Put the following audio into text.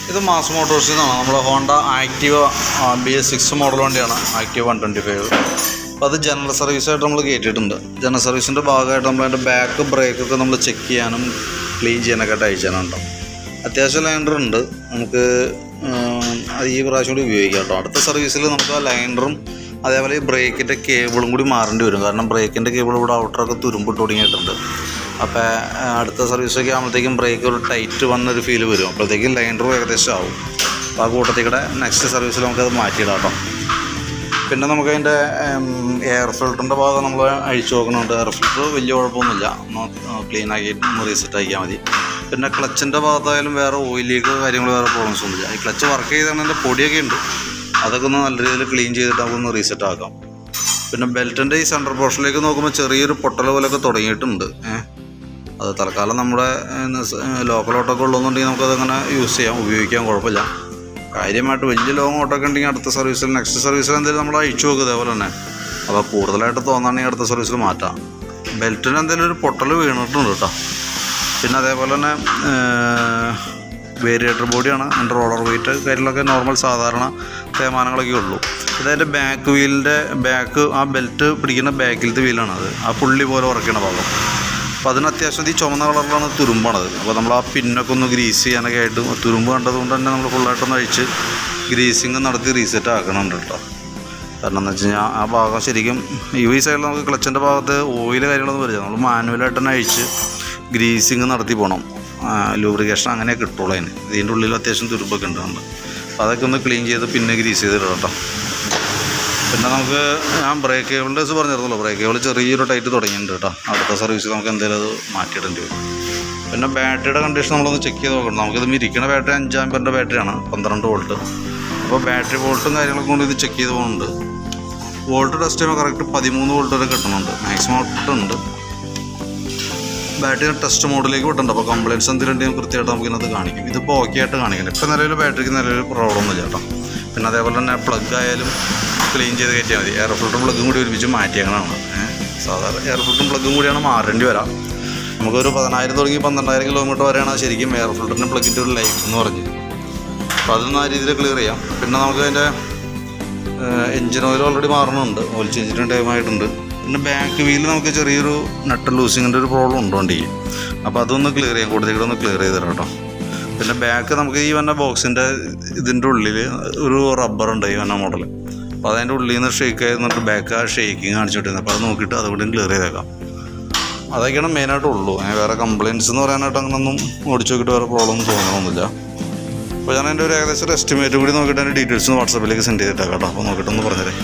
ഇത് മാസ് മോട്ടോഴ്സിൽ നിന്നാണ്. നമ്മുടെ ഹോണ്ട ആക്റ്റീവ BS6 മോഡൽ വണ്ടിയാണ്, ആക്റ്റീവ 125. അപ്പോൾ അത് ജനറൽ സർവീസായിട്ട് നമ്മൾ കയറ്റിയിട്ടുണ്ട്. ജനറൽ സർവീസിൻ്റെ ഭാഗമായിട്ട് നമ്മളതിൻ്റെ ബാക്ക് ബ്രേക്കൊക്കെ നമ്മൾ ചെക്ക് ചെയ്യാനും ക്ലീൻ ചെയ്യാനൊക്കെ ആയിട്ട് അയച്ചാനുണ്ടോ. അത്യാവശ്യം ലൈനർ ഉണ്ട്, നമുക്ക് അത് ഈ പ്രാവശ്യം കൂടി ഉപയോഗിക്കാം കേട്ടോ. അടുത്ത സർവീസിൽ നമുക്ക് ആ ലൈനറും അതേപോലെ ഈ ബ്രേക്കിൻ്റെ കേബിളും കൂടി മാറേണ്ടി വരും. കാരണം ബ്രേക്കിൻ്റെ കേബിൾ ഇവിടെ ഔട്ടറൊക്കെ തുരുമ്പിട്ട് തുടങ്ങിയിട്ടുണ്ട്. അപ്പോൾ അടുത്ത സർവീസൊക്കെ ആകുമ്പോഴത്തേക്കും ബ്രേക്ക് ഒരു ടൈറ്റ് വന്നൊരു ഫീൽ വരും. അപ്പോഴത്തേക്കും ലൈനറും ഏകദേശം ആവും. അപ്പോൾ ആ കൂട്ടത്തിൽ കൂടെ നെക്സ്റ്റ് സർവീസിൽ നമുക്കത് മാറ്റിയിടാം കേട്ടോ. പിന്നെ നമുക്കതിൻ്റെ എയർ ഫിൽറ്ററിൻ്റെ ഭാഗം നമ്മൾ അഴിച്ചു നോക്കണുണ്ട്. എയർ ഫിൽറ്റർ വലിയ കുഴപ്പമൊന്നുമില്ല, ഒന്ന് ക്ലീൻ ആക്കിയിട്ട് ഒന്ന് റീസെറ്റ് ആക്കിയാൽ മതി. പിന്നെ ക്ലച്ചിൻ്റെ ഭാഗത്തായാലും വേറെ ഓയിലേക്ക് കാര്യങ്ങൾ വേറെ പ്രോബ്ലംസ് ഒന്നുമില്ല. ഈ ക്ലച്ച് വർക്ക് ചെയ്തതിൻ്റെ പൊടിയൊക്കെ ഉണ്ട്, അതൊക്കെ ഒന്ന് നല്ല രീതിയിൽ ക്ലീൻ ചെയ്തിട്ട് നമുക്കൊന്ന് റീസെറ്റ് ആക്കാം. പിന്നെ ബെൽറ്റിൻ്റെ ഈ സെൻറ്റർ പോർഷനിലേക്ക് നോക്കുമ്പോൾ ചെറിയൊരു പൊട്ടൽ പോലെയൊക്കെ തുടങ്ങിയിട്ടുണ്ട്. അത് തൽക്കാലം നമ്മുടെ ലോക്കൽ ഓട്ടോക്കെ ഉള്ളതെന്നുണ്ടെങ്കിൽ നമുക്കതങ്ങനെ യൂസ് ചെയ്യാം, ഉപയോഗിക്കാൻ കുഴപ്പമില്ല. കാര്യമായിട്ട് വലിയ ലോങ് ഓട്ടോക്കെ ഉണ്ടെങ്കിൽ അടുത്ത സർവീസിൽ നെക്സ്റ്റ് സർവീസിൽ എന്തെങ്കിലും നമ്മൾ അഴിച്ചു നോക്കുക അതേപോലെ തന്നെ. അപ്പോൾ കൂടുതലായിട്ട് തോന്നുകയാണെങ്കിൽ അടുത്ത സർവീസിൽ മാറ്റാം. ബെൽറ്റിന് എന്തെങ്കിലും ഒരു പൊട്ടൽ വീണിട്ടുണ്ട് കേട്ടോ. പിന്നെ അതേപോലെ തന്നെ വേരിയേറ്റർ ബോഡിയാണ്, അതിൻ്റെ റോളർ വെയിറ്റ് കാര്യങ്ങളൊക്കെ നോർമൽ സാധാരണ തേമാനങ്ങളൊക്കെ ഉള്ളൂ. ഇതതിൻ്റെ ബാക്ക് വീലിൻ്റെ ബാക്ക്, ആ ബെൽറ്റ് പിടിക്കുന്ന ബാക്കിലത്തെ വീലാണത്, ആ പുള്ളി പോലെ ഉറക്കണ ഭാഗം. അപ്പോൾ അതിന് അത്യാവശ്യം ഈ ചുമന്ന കളറിലാണ് തുരുമ്പാണത്. അപ്പോൾ നമ്മൾ ആ പിന്നൊക്കെ ഒന്ന് ഗ്രീസ് ചെയ്യാനൊക്കെ ആയിട്ട് തുരുമ്പ് കണ്ടതുകൊണ്ട് തന്നെ നമ്മൾ ഫുള്ളായിട്ടൊന്ന് അഴിച്ച് ഗ്രീസിങ് നടത്തി റീസെറ്റ് ആക്കണമുണ്ട് കേട്ടോ. കാരണം എന്ന് വെച്ച് കഴിഞ്ഞാൽ ആ ഭാഗം ശരിക്കും ഈ സൈഡിൽ നമുക്ക് ക്ലച്ചിൻ്റെ ഭാഗത്ത് ഓയിൽ കാര്യങ്ങളൊന്നും വരില്ല, നമ്മൾ മാനുവലായിട്ട് തന്നെ അഴിച്ച് ഗ്രീസിങ് നടത്തി പോകണം. ലൂബ്രിക്കേഷൻ അങ്ങനെ കിട്ടുള്ളൂ അതിന്. ഇതിൻ്റെ ഉള്ളിൽ അത്യാവശ്യം തുരുമ്പൊക്കെ ഉണ്ട്. അപ്പോൾ അതൊക്കെ ഒന്ന് ക്ലീൻ ചെയ്ത് പിന്നെ ഗ്രീസ് ചെയ്തിടാം കേട്ടോ. പിന്നെ നമുക്ക് ഞാൻ ബ്രേക്ക് കേബിളിൻ്റെ ദിവസം പറഞ്ഞിരുന്നല്ലോ, ബ്രേക്ക് കേബിൾ ചെറിയൊരു ടൈറ്റ് തുടങ്ങിയിട്ടുണ്ട് കേട്ടോ. അടുത്ത സർവീസിൽ നമുക്ക് എന്തെങ്കിലും അത് മാറ്റിയിടേണ്ടി വരും. പിന്നെ ബാറ്ററിയുടെ കണ്ടീഷൻ നമ്മളൊന്ന് ചെക്ക് ചെയ്ത് നോക്കണം. നമുക്കിത് ഇരിക്കുന്ന ബാറ്ററി 5 ആമ്പിയറിൻ്റെ ബാറ്ററിയാണ്, 12 വോൾട്ട്. അപ്പോൾ ബാറ്ററി വോൾട്ടും കാര്യങ്ങളൊക്കെ കൊണ്ട് ഇത് ചെക്ക് ചെയ്ത് പോകുന്നുണ്ട്. വോൾട്ട് ടെസ്റ്റ് ചെയ്യുമ്പോൾ കറക്റ്റ് 13 വോൾട്ട് വരെ കിട്ടുന്നുണ്ട്, മാക്സിമം ഔട്ട്പുട്ട് ഉണ്ട്. ബാറ്ററി ടെസ്റ്റ് മോഡിലേക്ക് വിട്ടുണ്ട്. അപ്പോൾ കംപ്ലയിൻറ്റ്സ് എന്തെങ്കിലും കൃത്യമായിട്ട് നമുക്കിതിനകത്ത് കാണിക്കും. ഇതിപ്പോൾ ഓക്കെ ആയിട്ട് കാണിക്കണം. ഇപ്പോൾ നിലവിൽ ബാറ്ററിക്ക് നിലവിൽ പ്രോബ്ലം ഒന്നുമില്ല കേട്ടോ. പിന്നെ അതേപോലെ തന്നെ പ്ലഗ് ആയാലും ക്ലീൻ ചെയ്ത് കയറ്റിയാൽ മതി. എയർ ഫിൽറ്ററും പ്ലഗും കൂടി ഒരുമിച്ച് മാറ്റിയങ്ങനെയാണ്. സാധാരണ എയർ ഫിൽറ്ററും പ്ലഗും കൂടിയാണ് മാറേണ്ടി വരാം. നമുക്കൊരു 10,000 തുടങ്ങി 12,000 കിലോമീറ്റർ വരെയാണ് ശരിക്കും എയർ ഫിൽറ്ററിൻ്റെ പ്ലഗിൻ്റെ ഒരു ലൈഫ് എന്ന് പറഞ്ഞ്. അപ്പോൾ അതൊന്നും ആ രീതിയിൽ ക്ലിയർ ചെയ്യാം. പിന്നെ നമുക്ക് അതിൻ്റെ എൻജിൻ ഓയിൽ ഓൾറെഡി മാറണമുണ്ട്, ഓയിൽ ചേഞ്ചിൻ്റെ ടൈമായിട്ടുണ്ട്. പിന്നെ ബാക്ക് വീലിൽ നമുക്ക് ചെറിയൊരു നട്ട് ലൂസിങ്ങിൻ്റെ ഒരു പ്രോബ്ലം ഉണ്ട് വണ്ടിക്ക്. അപ്പോൾ അതൊന്ന് ക്ലിയർ ചെയ്യാം, കൂടുതൽ ഒന്ന് ക്ലിയർ ചെയ്ത് തരാം കേട്ടോ. പിന്നെ ബാക്ക് നമുക്ക് ഈ വന്ന ബോക്സിൻ്റെ ഇതിൻ്റെ ഉള്ളിൽ ഒരു റബ്ബറുണ്ട് ഈ വന്ന മോഡൽ. അപ്പോൾ അതിൻ്റെ ഉള്ളിൽ നിന്ന് ഷേക്ക് ആയിരുന്നിട്ട് ബാക്ക് ആ ഷേക്കിങ് കാണിച്ചിട്ടിരുന്നത്. അപ്പോൾ അത് നോക്കിയിട്ട് അതുകൊണ്ട് ക്ലിയർ ചെയ്തേക്കാം. അതൊക്കെയാണ് മെയിനായിട്ടുള്ളൂ. വേറെ കംപ്ലയിൻറ്റ്സ് എന്ന് പറയാനായിട്ട് അങ്ങനെയൊന്നും ഓടിച്ചു നോക്കിയിട്ട് വേറെ പ്രോബ്ലം തോന്നണമെന്നില്ല. അപ്പോൾ ഞാൻ എൻ്റെ ഒരു ഏകദേശം ഒരു എസ്റ്റിമേറ്റ് കൂടി നോക്കിയിട്ട് അതിൻ്റെ ഡീറ്റെയിൽസ് വാട്സാപ്പിലേക്ക് സെൻഡ് ചെയ്തിട്ടേക്കാം കേട്ടോ. അപ്പോൾ നോക്കിയിട്ടൊന്ന് പറഞ്ഞുതരാം.